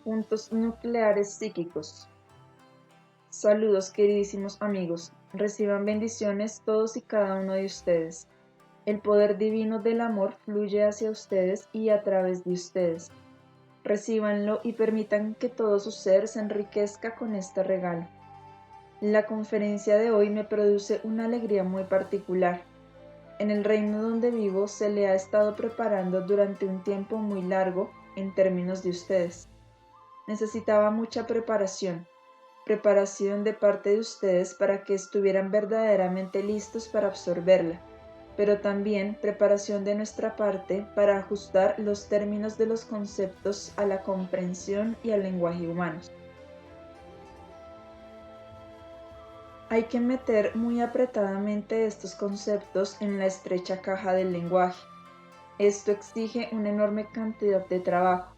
Puntos nucleares psíquicos. Saludos, queridísimos amigos. Reciban bendiciones todos y cada uno de ustedes. El poder divino del amor fluye hacia ustedes y a través de ustedes. Recíbanlo y permitan que todo su ser se enriquezca con este regalo. La conferencia de hoy me produce una alegría muy particular. En el reino donde vivo se le ha estado preparando durante un tiempo muy largo en términos de ustedes. Necesitaba mucha preparación de parte de ustedes para que estuvieran verdaderamente listos para absorberla, pero también preparación de nuestra parte para ajustar los términos de los conceptos a la comprensión y al lenguaje humanos. Hay que meter muy apretadamente estos conceptos en la estrecha caja del lenguaje. Esto exige una enorme cantidad de trabajo.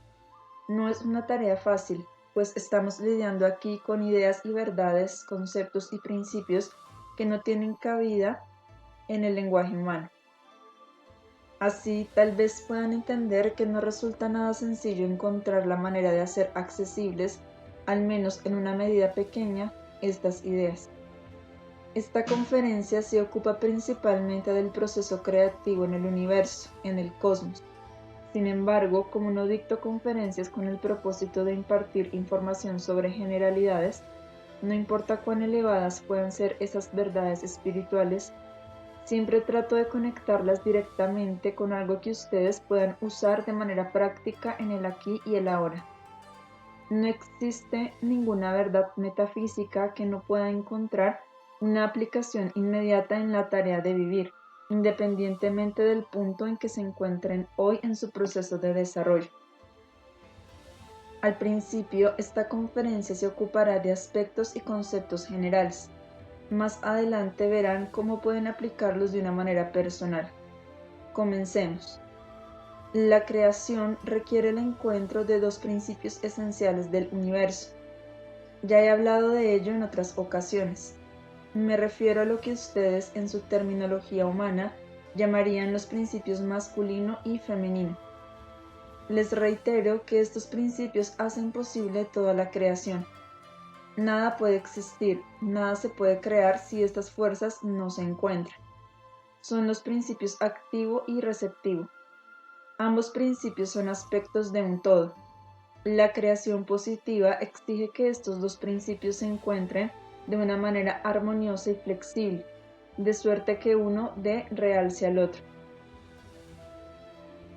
No es una tarea fácil, pues estamos lidiando aquí con ideas y verdades, conceptos y principios que no tienen cabida en el lenguaje humano. Así, tal vez puedan entender que no resulta nada sencillo encontrar la manera de hacer accesibles, al menos en una medida pequeña, estas ideas. Esta conferencia se ocupa principalmente del proceso creativo en el universo, en el cosmos. Sin embargo, como no dicto conferencias con el propósito de impartir información sobre generalidades, no importa cuán elevadas puedan ser esas verdades espirituales, siempre trato de conectarlas directamente con algo que ustedes puedan usar de manera práctica en el aquí y el ahora. No existe ninguna verdad metafísica que no pueda encontrar una aplicación inmediata en la tarea de vivir, independientemente del punto en que se encuentren hoy en su proceso de desarrollo. Al principio, esta conferencia se ocupará de aspectos y conceptos generales. Más adelante verán cómo pueden aplicarlos de una manera personal. Comencemos. La creación requiere el encuentro de dos principios esenciales del universo. Ya he hablado de ello en otras ocasiones. Me refiero a lo que ustedes en su terminología humana llamarían los principios masculino y femenino. Les reitero que estos principios hacen posible toda la creación. Nada puede existir, nada se puede crear si estas fuerzas no se encuentran. Son los principios activo y receptivo. Ambos principios son aspectos de un todo. La creación positiva exige que estos dos principios se encuentren de una manera armoniosa y flexible, de suerte que uno dé realce al otro.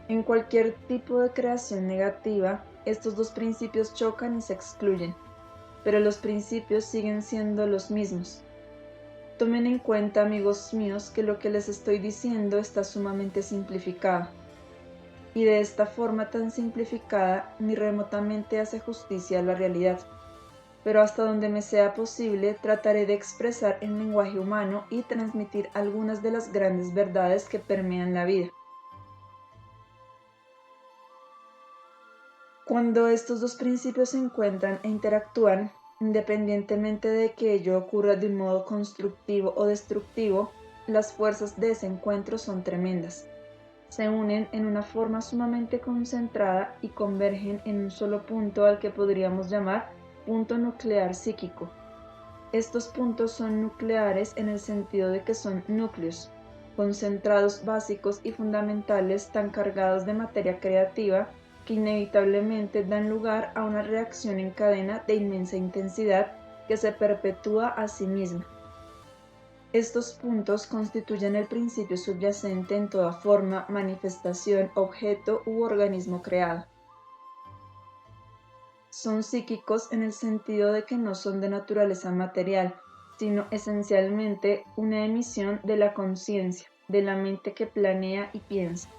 En cualquier tipo de creación negativa, estos dos principios chocan y se excluyen, pero los principios siguen siendo los mismos. Tomen en cuenta, amigos míos, que lo que les estoy diciendo está sumamente simplificado. Y de esta forma tan simplificada ni remotamente hace justicia a la realidad. Pero hasta donde me sea posible trataré de expresar en lenguaje humano y transmitir algunas de las grandes verdades que permean la vida. Cuando estos dos principios se encuentran e interactúan, independientemente de que ello ocurra de un modo constructivo o destructivo, las fuerzas de ese encuentro son tremendas. Se unen en una forma sumamente concentrada y convergen en un solo punto al que podríamos llamar punto nuclear psíquico. Estos puntos son nucleares en el sentido de que son núcleos, concentrados básicos y fundamentales tan cargados de materia creativa que inevitablemente dan lugar a una reacción en cadena de inmensa intensidad que se perpetúa a sí misma. Estos puntos constituyen el principio subyacente en toda forma, manifestación, objeto u organismo creado. Son psíquicos en el sentido de que no son de naturaleza material, sino esencialmente una emisión de la conciencia, de la mente que planea y piensa.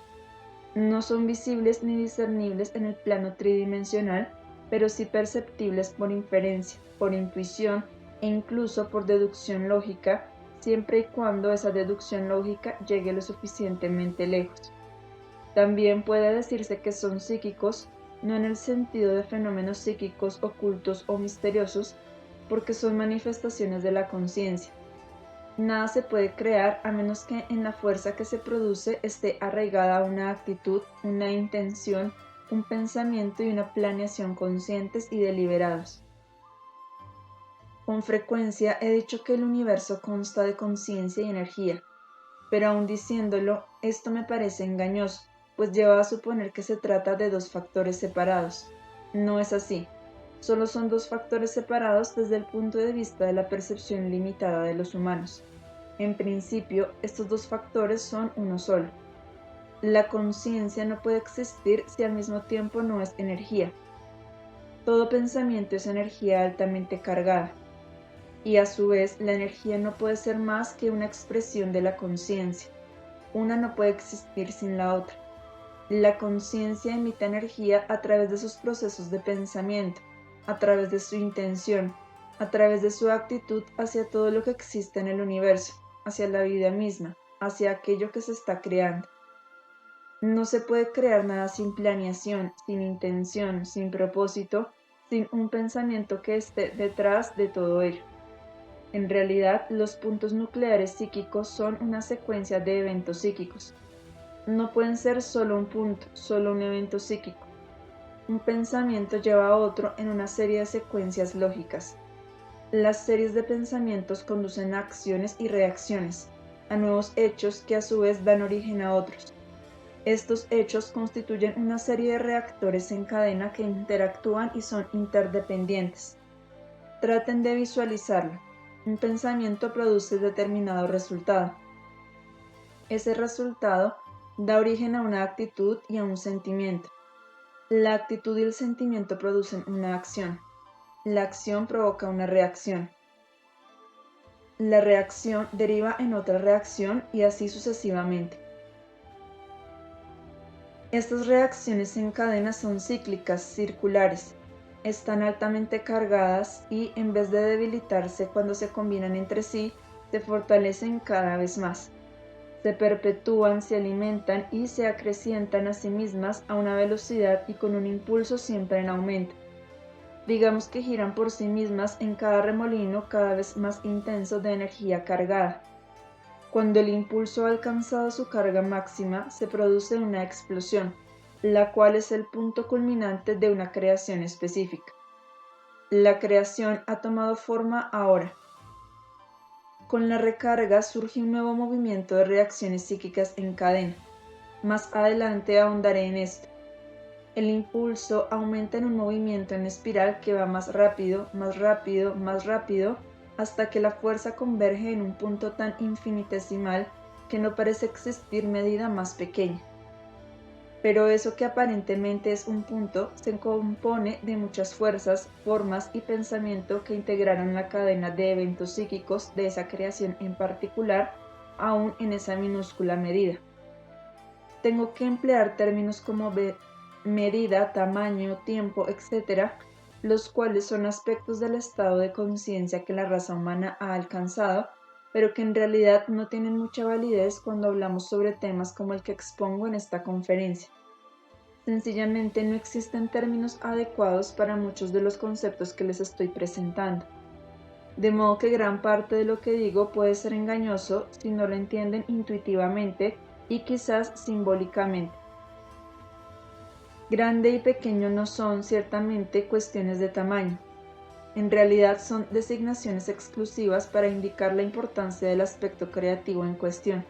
No son visibles ni discernibles en el plano tridimensional, pero sí perceptibles por inferencia, por intuición e incluso por deducción lógica, siempre y cuando esa deducción lógica llegue lo suficientemente lejos. También puede decirse que son psíquicos, no en el sentido de fenómenos psíquicos ocultos o misteriosos, porque son manifestaciones de la conciencia. Nada se puede crear a menos que en la fuerza que se produce esté arraigada una actitud, una intención, un pensamiento y una planeación conscientes y deliberados. Con frecuencia he dicho que el universo consta de conciencia y energía, pero aún diciéndolo, esto me parece engañoso, pues lleva a suponer que se trata de dos factores separados. No es así. Solo son dos factores separados desde el punto de vista de la percepción limitada de los humanos. En principio, estos dos factores son uno solo. La conciencia no puede existir si al mismo tiempo no es energía. Todo pensamiento es energía altamente cargada, y a su vez la energía no puede ser más que una expresión de la conciencia. Una no puede existir sin la otra. La conciencia emite energía a través de sus procesos de pensamiento, a través de su intención, a través de su actitud hacia todo lo que existe en el universo, hacia la vida misma, hacia aquello que se está creando. No se puede crear nada sin planeación, sin intención, sin propósito, sin un pensamiento que esté detrás de todo ello. En realidad, los puntos nucleares psíquicos son una secuencia de eventos psíquicos. No pueden ser solo un punto, solo un evento psíquico. Un pensamiento lleva a otro en una serie de secuencias lógicas. Las series de pensamientos conducen a acciones y reacciones, a nuevos hechos que a su vez dan origen a otros. Estos hechos constituyen una serie de reactores en cadena que interactúan y son interdependientes. Traten de visualizarlo. Un pensamiento produce determinado resultado. Ese resultado da origen a una actitud y a un sentimiento. La actitud y el sentimiento producen una acción. La acción provoca una reacción. La reacción deriva en otra reacción y así sucesivamente. Estas reacciones en cadena son cíclicas, circulares. Están altamente cargadas y, en vez de debilitarse cuando se combinan entre sí, se fortalecen cada vez más. Se perpetúan, se alimentan y se acrecientan a sí mismas a una velocidad y con un impulso siempre en aumento. Digamos que giran por sí mismas en cada remolino cada vez más intenso de energía cargada. Cuando el impulso ha alcanzado su carga máxima, se produce una explosión, la cual es el punto culminante de una creación específica. La creación ha tomado forma ahora. Con la recarga surge un nuevo movimiento de reacciones psíquicas en cadena. Más adelante ahondaré en esto. El impulso aumenta en un movimiento en espiral que va más rápido, más rápido, más rápido, hasta que la fuerza converge en un punto tan infinitesimal que no parece existir medida más pequeña. Pero eso que aparentemente es un punto se compone de muchas fuerzas, formas y pensamiento que integraron la cadena de eventos psíquicos de esa creación en particular, aún en esa minúscula medida. Tengo que emplear términos como medida, tamaño, tiempo, etc., los cuales son aspectos del estado de conciencia que la raza humana ha alcanzado, pero que en realidad no tienen mucha validez cuando hablamos sobre temas como el que expongo en esta conferencia. Sencillamente no existen términos adecuados para muchos de los conceptos que les estoy presentando. De modo que gran parte de lo que digo puede ser engañoso si no lo entienden intuitivamente y quizás simbólicamente. Grande y pequeño no son, ciertamente, cuestiones de tamaño. En realidad son designaciones exclusivas para indicar la importancia del aspecto creativo en cuestión.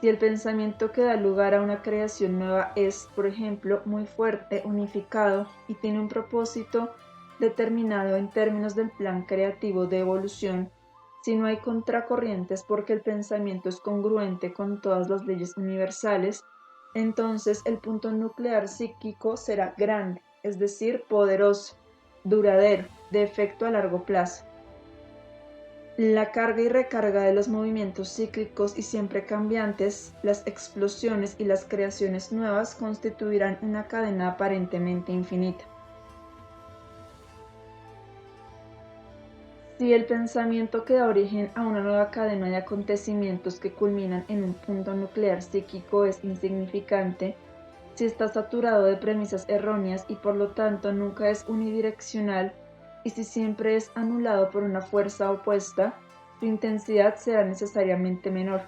Si el pensamiento que da lugar a una creación nueva es, por ejemplo, muy fuerte, unificado y tiene un propósito determinado en términos del plan creativo de evolución, si no hay contracorrientes porque el pensamiento es congruente con todas las leyes universales, entonces el punto nuclear psíquico será grande, es decir, poderoso, duradero, de efecto a largo plazo. La carga y recarga de los movimientos cíclicos y siempre cambiantes, las explosiones y las creaciones nuevas constituirán una cadena aparentemente infinita. Si el pensamiento que da origen a una nueva cadena de acontecimientos que culminan en un punto nuclear psíquico es insignificante, si está saturado de premisas erróneas y por lo tanto nunca es unidireccional, y si siempre es anulado por una fuerza opuesta, su intensidad será necesariamente menor.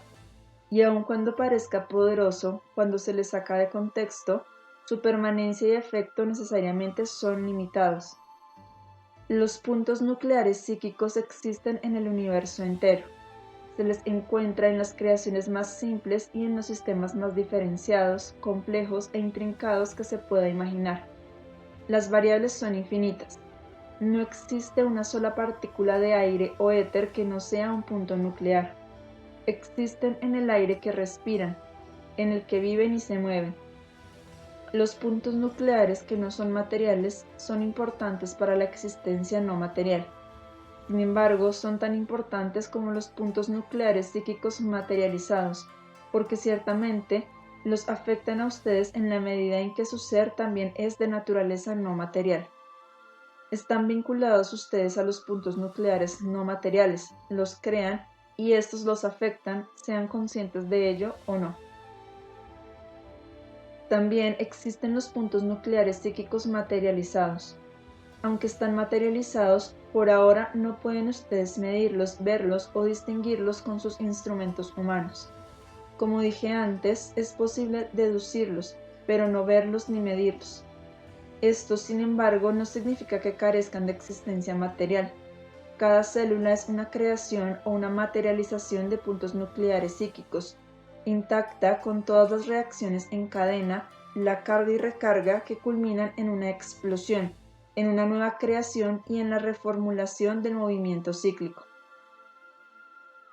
Y aun cuando parezca poderoso, cuando se le saca de contexto, Su permanencia y efecto necesariamente son limitados. Los puntos nucleares psíquicos existen en el universo entero. Se les encuentra en las creaciones más simples y en los sistemas más diferenciados, complejos e intrincados que se pueda imaginar. Las variables son infinitas. No existe una sola partícula de aire o éter que no sea un punto nuclear. Existen en el aire que respiran, en el que viven y se mueven. Los puntos nucleares que no son materiales son importantes para la existencia no material. Sin embargo, son tan importantes como los puntos nucleares psíquicos materializados, porque ciertamente los afectan a ustedes en la medida en que su ser también es de naturaleza no material. Están vinculados ustedes a los puntos nucleares no materiales, los crean y estos los afectan, sean conscientes de ello o no. También existen los puntos nucleares psíquicos materializados. Aunque están materializados, por ahora no pueden ustedes medirlos, verlos o distinguirlos con sus instrumentos humanos. Como dije antes, es posible deducirlos, pero no verlos ni medirlos. Esto, sin embargo, no significa que carezcan de existencia material. Cada célula es una creación o una materialización de puntos nucleares psíquicos, intacta con todas las reacciones en cadena, la carga y recarga que culminan en una explosión, en una nueva creación y en la reformulación del movimiento cíclico.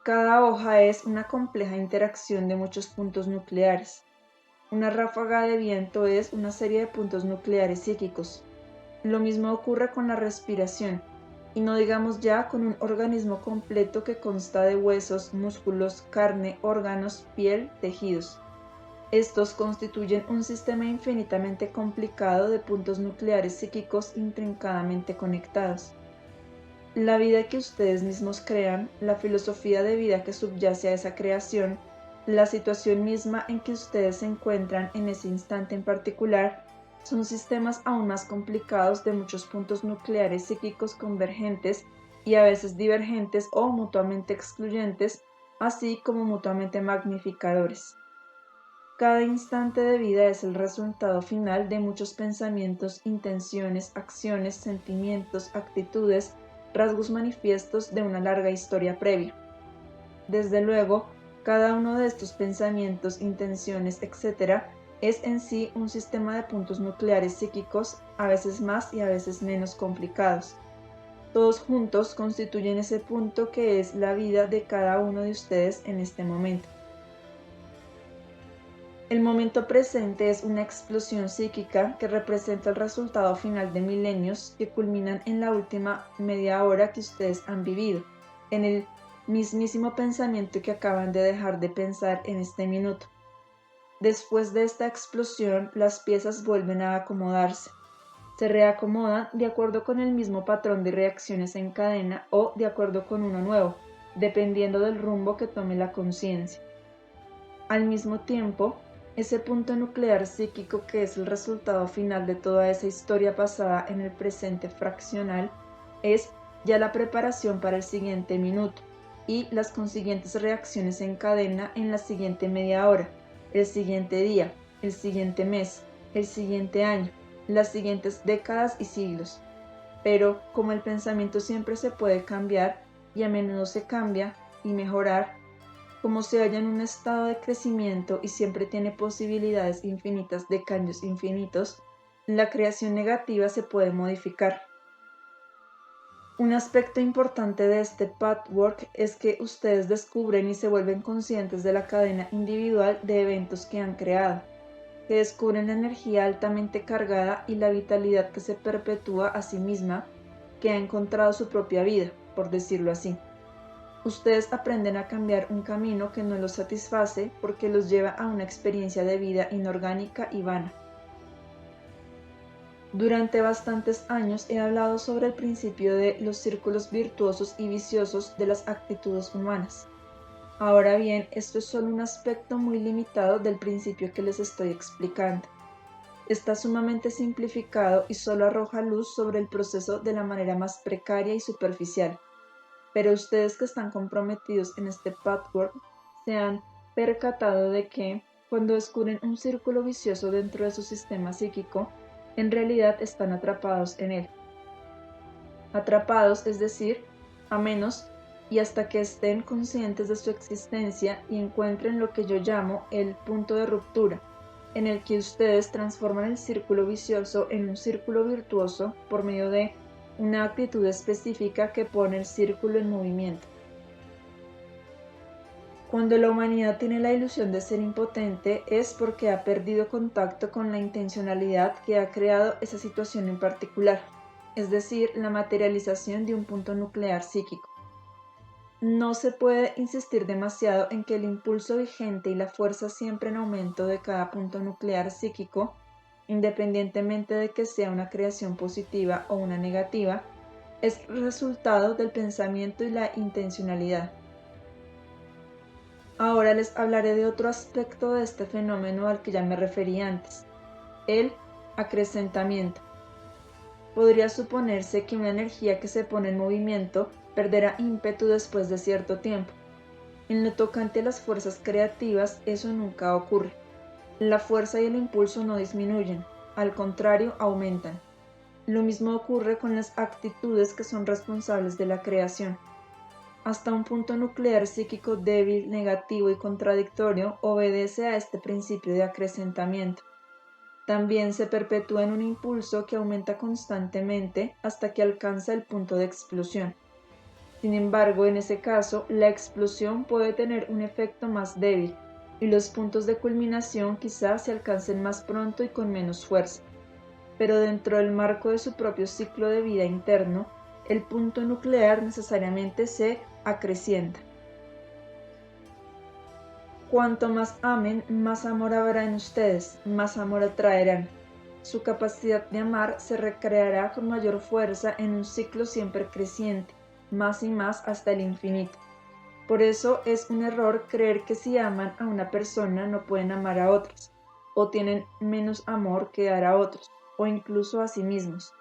Cada hoja es una compleja interacción de muchos puntos nucleares. Una ráfaga de viento es una serie de puntos nucleares psíquicos. Lo mismo ocurre con la respiración, y no digamos ya con un organismo completo que consta de huesos, músculos, carne, órganos, piel, tejidos. Estos constituyen un sistema infinitamente complicado de puntos nucleares psíquicos intrincadamente conectados. La vida que ustedes mismos crean, la filosofía de vida que subyace a esa creación, la situación misma en que ustedes se encuentran en ese instante en particular, son sistemas aún más complicados de muchos puntos nucleares psíquicos convergentes y a veces divergentes o mutuamente excluyentes, así como mutuamente magnificadores. Cada instante de vida es el resultado final de muchos pensamientos, intenciones, acciones, sentimientos, actitudes, rasgos manifiestos de una larga historia previa. Desde luego, cada uno de estos pensamientos, intenciones, etc., es en sí un sistema de puntos nucleares psíquicos, a veces más y a veces menos complicados. Todos juntos constituyen ese punto que es la vida de cada uno de ustedes en este momento. El momento presente es una explosión psíquica que representa el resultado final de milenios que culminan en la última media hora que ustedes han vivido, en el mismísimo pensamiento que acaban de dejar de pensar en este minuto. Después de esta explosión, las piezas vuelven a acomodarse. Se reacomodan de acuerdo con el mismo patrón de reacciones en cadena o de acuerdo con uno nuevo, dependiendo del rumbo que tome la conciencia. Al mismo tiempo, ese punto nuclear psíquico que es el resultado final de toda esa historia pasada en el presente fraccional es ya la preparación para el siguiente minuto y las consiguientes reacciones en cadena en la siguiente media hora, el siguiente día, el siguiente mes, el siguiente año, las siguientes décadas y siglos. Pero como el pensamiento siempre se puede cambiar y a menudo se cambia y mejorar, como se halla en un estado de crecimiento y siempre tiene posibilidades infinitas de cambios infinitos, la creación negativa se puede modificar. Un aspecto importante de este patchwork es que ustedes descubren y se vuelven conscientes de la cadena individual de eventos que han creado, que descubren la energía altamente cargada y la vitalidad que se perpetúa a sí misma, que ha encontrado su propia vida, por decirlo así. Ustedes aprenden a cambiar un camino que no los satisface porque los lleva a una experiencia de vida inorgánica y vana. Durante bastantes años he hablado sobre el principio de los círculos virtuosos y viciosos de las actitudes humanas. Ahora bien, esto es solo un aspecto muy limitado del principio que les estoy explicando. Está sumamente simplificado y solo arroja luz sobre el proceso de la manera más precaria y superficial. Pero ustedes que están comprometidos en este patchwork se han percatado de que, cuando descubren un círculo vicioso dentro de su sistema psíquico, en realidad están atrapados en él. Atrapados, es decir, a menos y hasta que estén conscientes de su existencia y encuentren lo que yo llamo el punto de ruptura, en el que ustedes transforman el círculo vicioso en un círculo virtuoso por medio de una actitud específica que pone el círculo en movimiento. Cuando la humanidad tiene la ilusión de ser impotente es porque ha perdido contacto con la intencionalidad que ha creado esa situación en particular, es decir, la materialización de un punto nuclear psíquico. No se puede insistir demasiado en que el impulso vigente y la fuerza siempre en aumento de cada punto nuclear psíquico, independientemente de que sea una creación positiva o una negativa, es resultado del pensamiento y la intencionalidad. Ahora les hablaré de otro aspecto de este fenómeno al que ya me referí antes, el acrecentamiento. Podría suponerse que una energía que se pone en movimiento perderá ímpetu después de cierto tiempo. En lo tocante a las fuerzas creativas, eso nunca ocurre. La fuerza y el impulso no disminuyen, al contrario, aumentan. Lo mismo ocurre con las actitudes que son responsables de la creación. Hasta un punto nuclear psíquico débil, negativo y contradictorio obedece a este principio de acrecentamiento. También se perpetúa en un impulso que aumenta constantemente hasta que alcanza el punto de explosión. Sin embargo, en ese caso, la explosión puede tener un efecto más débil y los puntos de culminación quizás se alcancen más pronto y con menos fuerza. Pero dentro del marco de su propio ciclo de vida interno, el punto nuclear necesariamente se acrecienta. Cuanto más amen, más amor habrá en ustedes, más amor atraerán. Su capacidad de amar se recreará con mayor fuerza en un ciclo siempre creciente, más y más hasta el infinito. Por eso es un error creer que si aman a una persona no pueden amar a otras, o tienen menos amor que dar a otros, o incluso a sí mismos.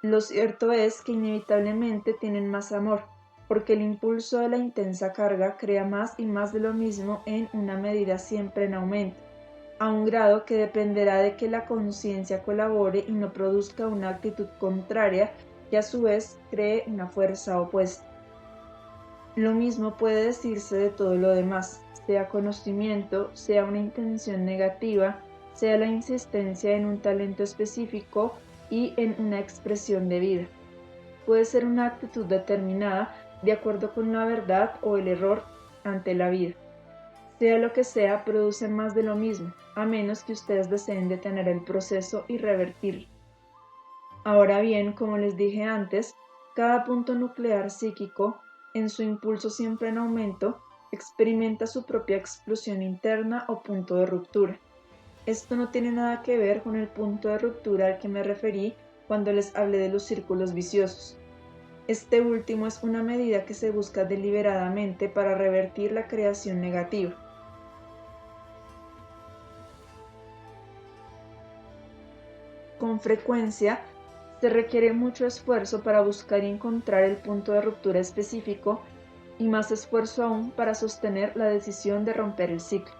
Lo cierto es que inevitablemente tienen más amor, porque el impulso de la intensa carga crea más y más de lo mismo en una medida siempre en aumento, a un grado que dependerá de que la conciencia colabore y no produzca una actitud contraria que a su vez cree una fuerza opuesta. Lo mismo puede decirse de todo lo demás, sea conocimiento, sea una intención negativa, sea la insistencia en un talento específico y en una expresión de vida. Puede ser una actitud determinada de acuerdo con la verdad o el error ante la vida. Sea lo que sea, produce más de lo mismo, a menos que ustedes deseen detener el proceso y revertirlo. Ahora bien, como les dije antes, cada punto nuclear psíquico, en su impulso siempre en aumento, experimenta su propia explosión interna o punto de ruptura. Esto no tiene nada que ver con el punto de ruptura al que me referí cuando les hablé de los círculos viciosos. Este último es una medida que se busca deliberadamente para revertir la creación negativa. Con frecuencia, se requiere mucho esfuerzo para buscar y encontrar el punto de ruptura específico y más esfuerzo aún para sostener la decisión de romper el ciclo.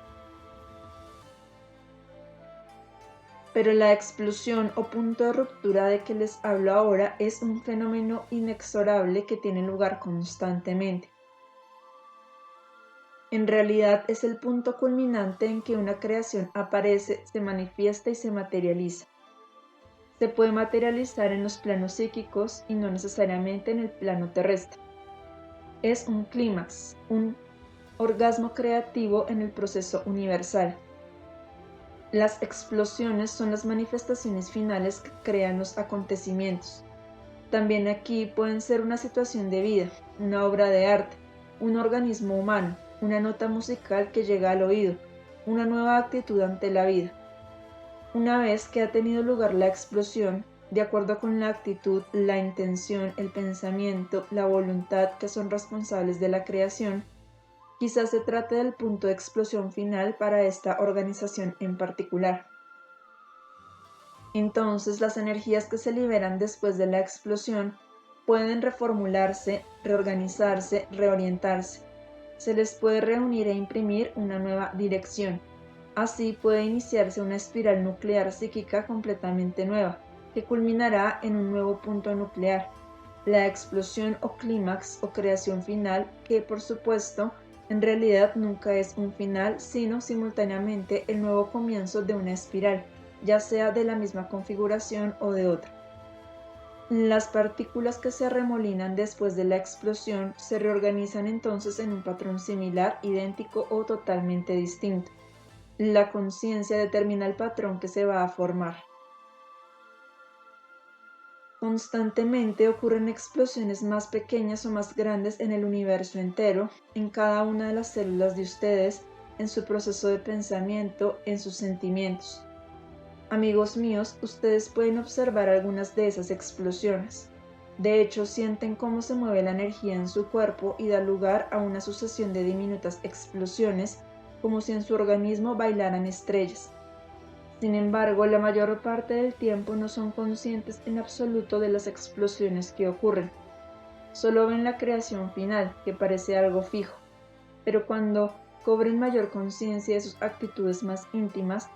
Pero la explosión o punto de ruptura de que les hablo ahora es un fenómeno inexorable que tiene lugar constantemente. En realidad es el punto culminante en que una creación aparece, se manifiesta y se materializa. Se puede materializar en los planos psíquicos y no necesariamente en el plano terrestre. Es un clímax, un orgasmo creativo en el proceso universal. Las explosiones son las manifestaciones finales que crean los acontecimientos. También aquí pueden ser una situación de vida, una obra de arte, un organismo humano, una nota musical que llega al oído, una nueva actitud ante la vida. Una vez que ha tenido lugar la explosión, de acuerdo con la actitud, la intención, el pensamiento, la voluntad que son responsables de la creación, quizás se trate del punto de explosión final para esta organización en particular. Entonces, las energías que se liberan después de la explosión pueden reformularse, reorganizarse, reorientarse. Se les puede reunir e imprimir una nueva dirección. Así puede iniciarse una espiral nuclear psíquica completamente nueva, que culminará en un nuevo punto nuclear, la explosión o clímax o creación final, que por supuesto en realidad nunca es un final, sino simultáneamente el nuevo comienzo de una espiral, ya sea de la misma configuración o de otra. Las partículas que se arremolinan después de la explosión se reorganizan entonces en un patrón similar, idéntico o totalmente distinto. La conciencia determina el patrón que se va a formar. Constantemente ocurren explosiones más pequeñas o más grandes en el universo entero, en cada una de las células de ustedes, en su proceso de pensamiento, en sus sentimientos. Amigos míos, ustedes pueden observar algunas de esas explosiones. De hecho, sienten cómo se mueve la energía en su cuerpo y da lugar a una sucesión de diminutas explosiones, como si en su organismo bailaran estrellas. Sin embargo, la mayor parte del tiempo no son conscientes en absoluto de las explosiones que ocurren. Solo ven la creación final, que parece algo fijo. Pero cuando cobren mayor conciencia de sus actitudes más íntimas,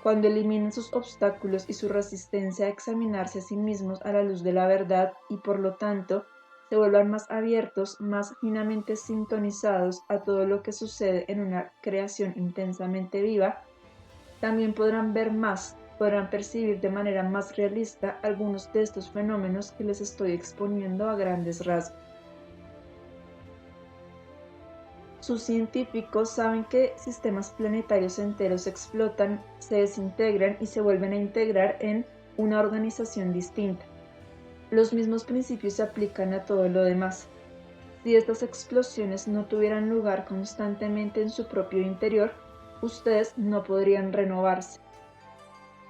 cuando eliminen sus obstáculos y su resistencia a examinarse a sí mismos a la luz de la verdad y por lo tanto se vuelvan más abiertos, más finamente sintonizados a todo lo que sucede en una creación intensamente viva, también podrán ver más, podrán percibir de manera más realista algunos de estos fenómenos que les estoy exponiendo a grandes rasgos. Sus científicos saben que sistemas planetarios enteros explotan, se desintegran y se vuelven a integrar en una organización distinta. Los mismos principios se aplican a todo lo demás. Si estas explosiones no tuvieran lugar constantemente en su propio interior, ustedes no podrían renovarse.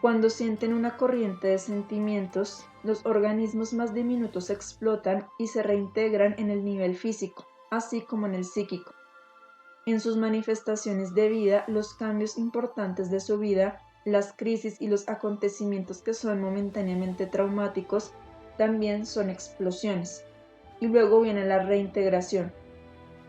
Cuando sienten una corriente de sentimientos, los organismos más diminutos explotan y se reintegran en el nivel físico, así como en el psíquico. En sus manifestaciones de vida, los cambios importantes de su vida, las crisis y los acontecimientos que son momentáneamente traumáticos, también son explosiones. Y luego viene la reintegración.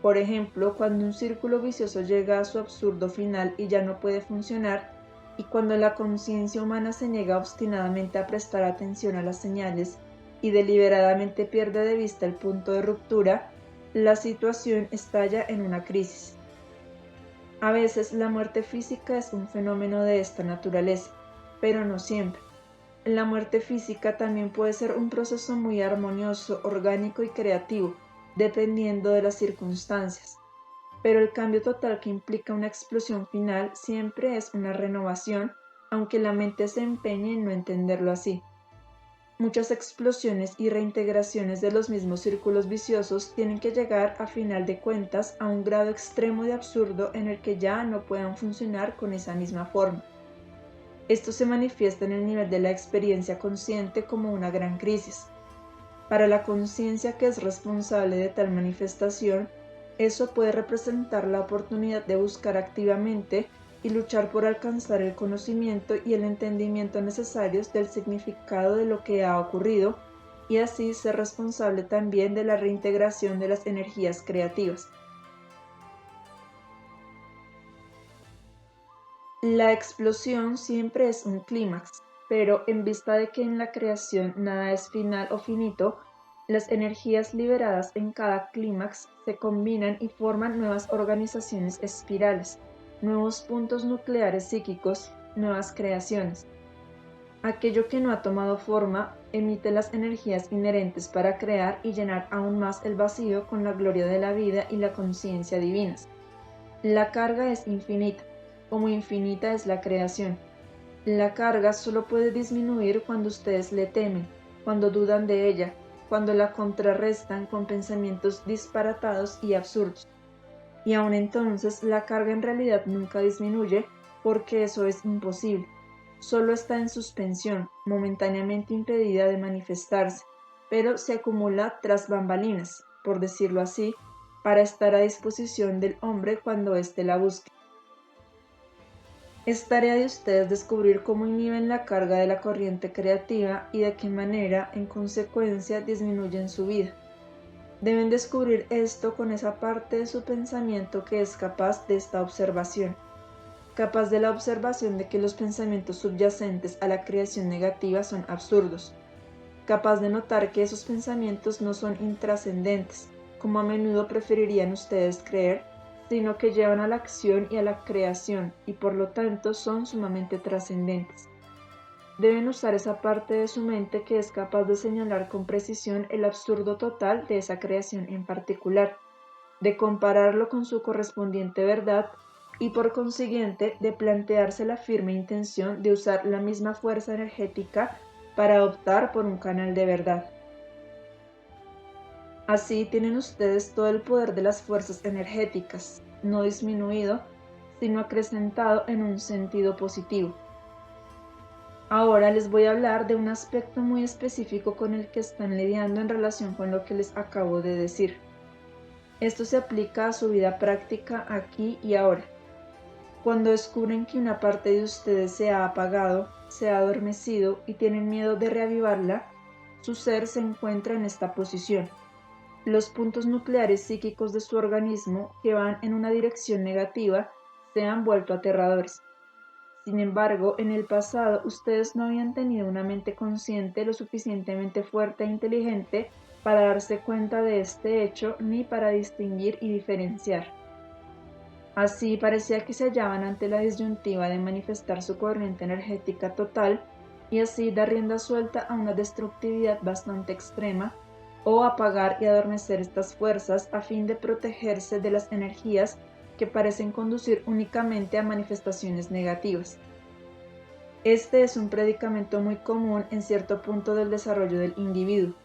Por ejemplo, cuando un círculo vicioso llega a su absurdo final y ya no puede funcionar, y cuando la conciencia humana se niega obstinadamente a prestar atención a las señales y deliberadamente pierde de vista el punto de ruptura, la situación estalla en una crisis. A veces la muerte física es un fenómeno de esta naturaleza, pero no siempre. La muerte física también puede ser un proceso muy armonioso, orgánico y creativo, dependiendo de las circunstancias. Pero el cambio total que implica una explosión final siempre es una renovación, aunque la mente se empeñe en no entenderlo así. Muchas explosiones y reintegraciones de los mismos círculos viciosos tienen que llegar a final de cuentas a un grado extremo de absurdo en el que ya no puedan funcionar con esa misma forma. Esto se manifiesta en el nivel de la experiencia consciente como una gran crisis. Para la conciencia que es responsable de tal manifestación, eso puede representar la oportunidad de buscar activamente y luchar por alcanzar el conocimiento y el entendimiento necesarios del significado de lo que ha ocurrido y así ser responsable también de la reintegración de las energías creativas. La explosión siempre es un clímax, pero en vista de que en la creación nada es final o finito, las energías liberadas en cada clímax se combinan y forman nuevas organizaciones espirales, nuevos puntos nucleares psíquicos, nuevas creaciones. Aquello que no ha tomado forma emite las energías inherentes para crear y llenar aún más el vacío con la gloria de la vida y la conciencia divinas. La carga es infinita, como infinita es la creación. La carga solo puede disminuir cuando ustedes le temen, cuando dudan de ella, cuando la contrarrestan con pensamientos disparatados y absurdos. Y aun entonces la carga en realidad nunca disminuye porque eso es imposible. Solo está en suspensión, momentáneamente impedida de manifestarse, pero se acumula tras bambalinas, por decirlo así, para estar a disposición del hombre cuando éste la busque. Es tarea de ustedes descubrir cómo inhiben la carga de la corriente creativa y de qué manera, en consecuencia, disminuyen su vida. Deben descubrir esto con esa parte de su pensamiento que es capaz de esta observación. capaz de la observación de que los pensamientos subyacentes a la creación negativa son absurdos, capaz de notar que esos pensamientos no son intrascendentes, como a menudo preferirían ustedes creer, sino que llevan a la acción y a la creación, y por lo tanto son sumamente trascendentes. Deben usar esa parte de su mente que es capaz de señalar con precisión el absurdo total de esa creación en particular, de compararlo con su correspondiente verdad y por consiguiente de plantearse la firme intención de usar la misma fuerza energética para optar por un canal de verdad. Así tienen ustedes todo el poder de las fuerzas energéticas, no disminuido, sino acrecentado en un sentido positivo. Ahora les voy a hablar de un aspecto muy específico con el que están lidiando en relación con lo que les acabo de decir. Esto se aplica a su vida práctica aquí y ahora. Cuando descubren que una parte de ustedes se ha apagado, se ha adormecido y tienen miedo de reavivarla, su ser se encuentra en esta posición. Los puntos nucleares psíquicos de su organismo que van en una dirección negativa se han vuelto aterradores. Sin embargo, en el pasado ustedes no habían tenido una mente consciente lo suficientemente fuerte e inteligente para darse cuenta de este hecho ni para distinguir y diferenciar. Así parecía que se hallaban ante la disyuntiva de manifestar su corriente energética total y así dar rienda suelta a una destructividad bastante extrema, o apagar y adormecer estas fuerzas a fin de protegerse de las energías que parecen conducir únicamente a manifestaciones negativas. Este es un predicamento muy común en cierto punto del desarrollo del individuo.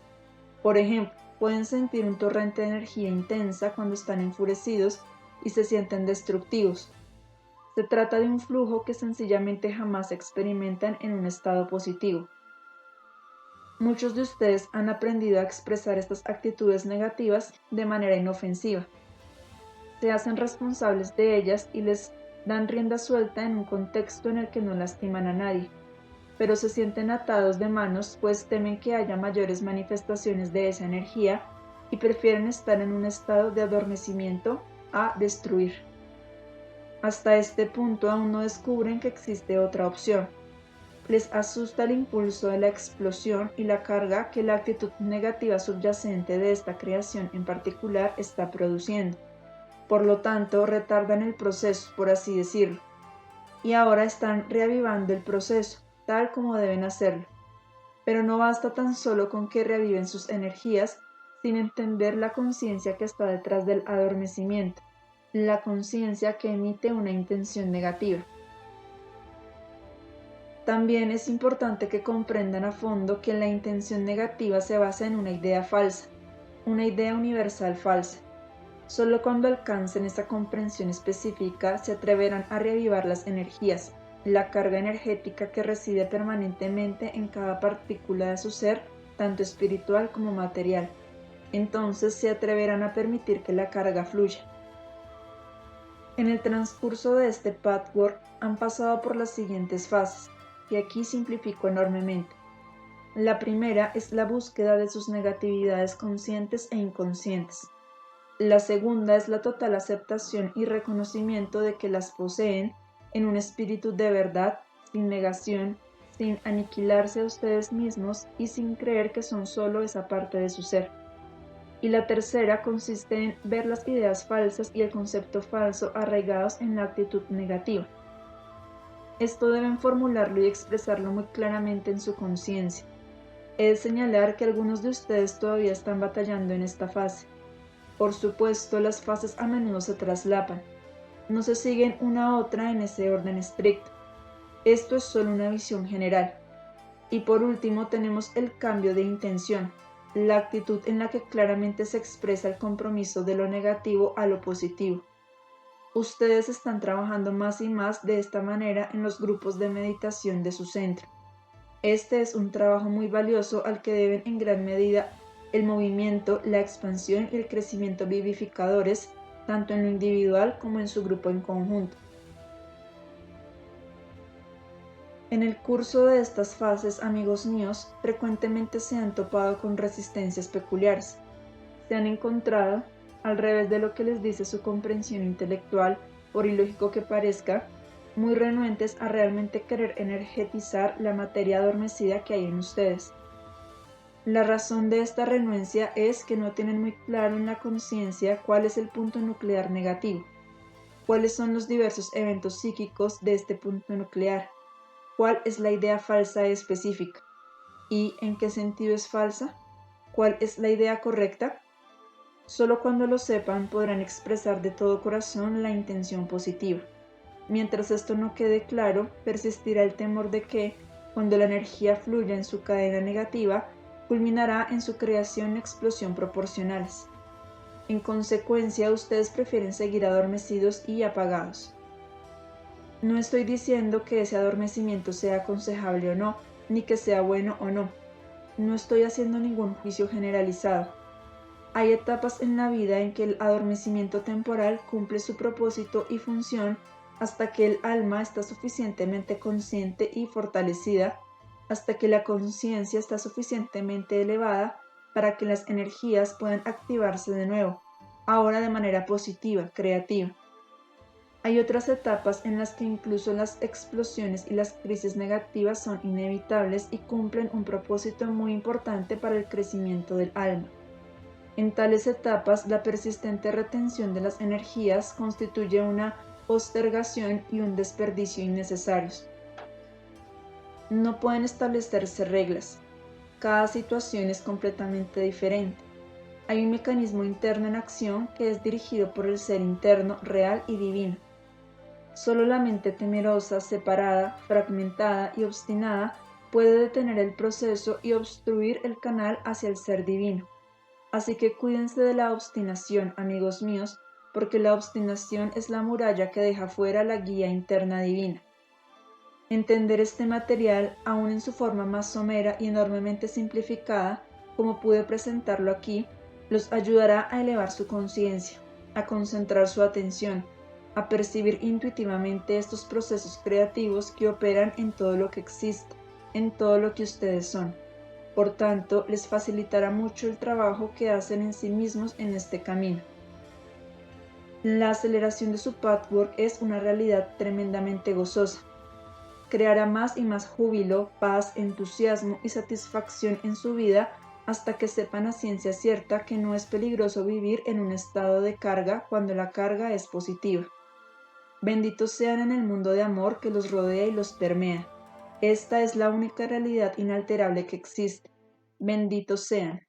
Por ejemplo, pueden sentir un torrente de energía intensa cuando están enfurecidos y se sienten destructivos. Se trata de un flujo que sencillamente jamás experimentan en un estado positivo. Muchos de ustedes han aprendido a expresar estas actitudes negativas de manera inofensiva. Se hacen responsables de ellas y les dan rienda suelta en un contexto en el que no lastiman a nadie, pero se sienten atados de manos pues temen que haya mayores manifestaciones de esa energía y prefieren estar en un estado de adormecimiento a destruir. Hasta este punto aún no descubren que existe otra opción. Les asusta el impulso de la explosión y la carga que la actitud negativa subyacente de esta creación en particular está produciendo. Por lo tanto, retardan el proceso, por así decirlo, y ahora están reavivando el proceso, tal como deben hacerlo. Pero no basta tan solo con que reaviven sus energías, sin entender la conciencia que está detrás del adormecimiento, la conciencia que emite una intención negativa. También es importante que comprendan a fondo que la intención negativa se basa en una idea falsa, una idea universal falsa. Solo cuando alcancen esa comprensión específica se atreverán a reavivar las energías, la carga energética que reside permanentemente en cada partícula de su ser, tanto espiritual como material. Entonces se atreverán a permitir que la carga fluya. En el transcurso de este patchwork han pasado por las siguientes fases, que aquí simplifico enormemente. La primera es la búsqueda de sus negatividades conscientes e inconscientes. La segunda es la total aceptación y reconocimiento de que las poseen en un espíritu de verdad, sin negación, sin aniquilarse a ustedes mismos y sin creer que son solo esa parte de su ser. Y la tercera consiste en ver las ideas falsas y el concepto falso arraigados en la actitud negativa. Esto deben formularlo y expresarlo muy claramente en su conciencia. He de señalar que algunos de ustedes todavía están batallando en esta fase. Por supuesto, las fases a menudo se traslapan. No se siguen una a otra en ese orden estricto. Esto es solo una visión general. Y por último tenemos el cambio de intención, la actitud en la que claramente se expresa el compromiso de lo negativo a lo positivo. Ustedes están trabajando más y más de esta manera en los grupos de meditación de su centro. Este es un trabajo muy valioso al que deben en gran medida el movimiento, la expansión y el crecimiento vivificadores, tanto en lo individual como en su grupo en conjunto. En el curso de estas fases, amigos míos, frecuentemente se han topado con resistencias peculiares. Se han encontrado, al revés de lo que les dice su comprensión intelectual, por ilógico que parezca, muy renuentes a realmente querer energetizar la materia adormecida que hay en ustedes. La razón de esta renuencia es que no tienen muy claro en la conciencia cuál es el punto nuclear negativo, cuáles son los diversos eventos psíquicos de este punto nuclear, cuál es la idea falsa específica y en qué sentido es falsa, cuál es la idea correcta. Solo cuando lo sepan podrán expresar de todo corazón la intención positiva. Mientras esto no quede claro, persistirá el temor de que, cuando la energía fluya en su cadena negativa, culminará en su creación y explosión proporcionales. En consecuencia, ustedes prefieren seguir adormecidos y apagados. No estoy diciendo que ese adormecimiento sea aconsejable o no, ni que sea bueno o no. No estoy haciendo ningún juicio generalizado. Hay etapas en la vida en que el adormecimiento temporal cumple su propósito y función hasta que el alma está suficientemente consciente y fortalecida, hasta que la conciencia está suficientemente elevada para que las energías puedan activarse de nuevo, ahora de manera positiva, creativa. Hay otras etapas en las que incluso las explosiones y las crisis negativas son inevitables y cumplen un propósito muy importante para el crecimiento del alma. En tales etapas, la persistente retención de las energías constituye una postergación y un desperdicio innecesarios. No pueden establecerse reglas. Cada situación es completamente diferente. Hay un mecanismo interno en acción que es dirigido por el ser interno, real y divino. Solo la mente temerosa, separada, fragmentada y obstinada puede detener el proceso y obstruir el canal hacia el ser divino. Así que cuídense de la obstinación, amigos míos, porque la obstinación es la muralla que deja fuera la guía interna divina. Entender este material, aún en su forma más somera y enormemente simplificada, como pude presentarlo aquí, los ayudará a elevar su conciencia, a concentrar su atención, a percibir intuitivamente estos procesos creativos que operan en todo lo que existe, en todo lo que ustedes son. Por tanto, les facilitará mucho el trabajo que hacen en sí mismos en este camino. La aceleración de su patchwork es una realidad tremendamente gozosa. Creará más y más júbilo, paz, entusiasmo y satisfacción en su vida hasta que sepan a ciencia cierta que no es peligroso vivir en un estado de carga cuando la carga es positiva. Benditos sean en el mundo de amor que los rodea y los permea. Esta es la única realidad inalterable que existe. Benditos sean.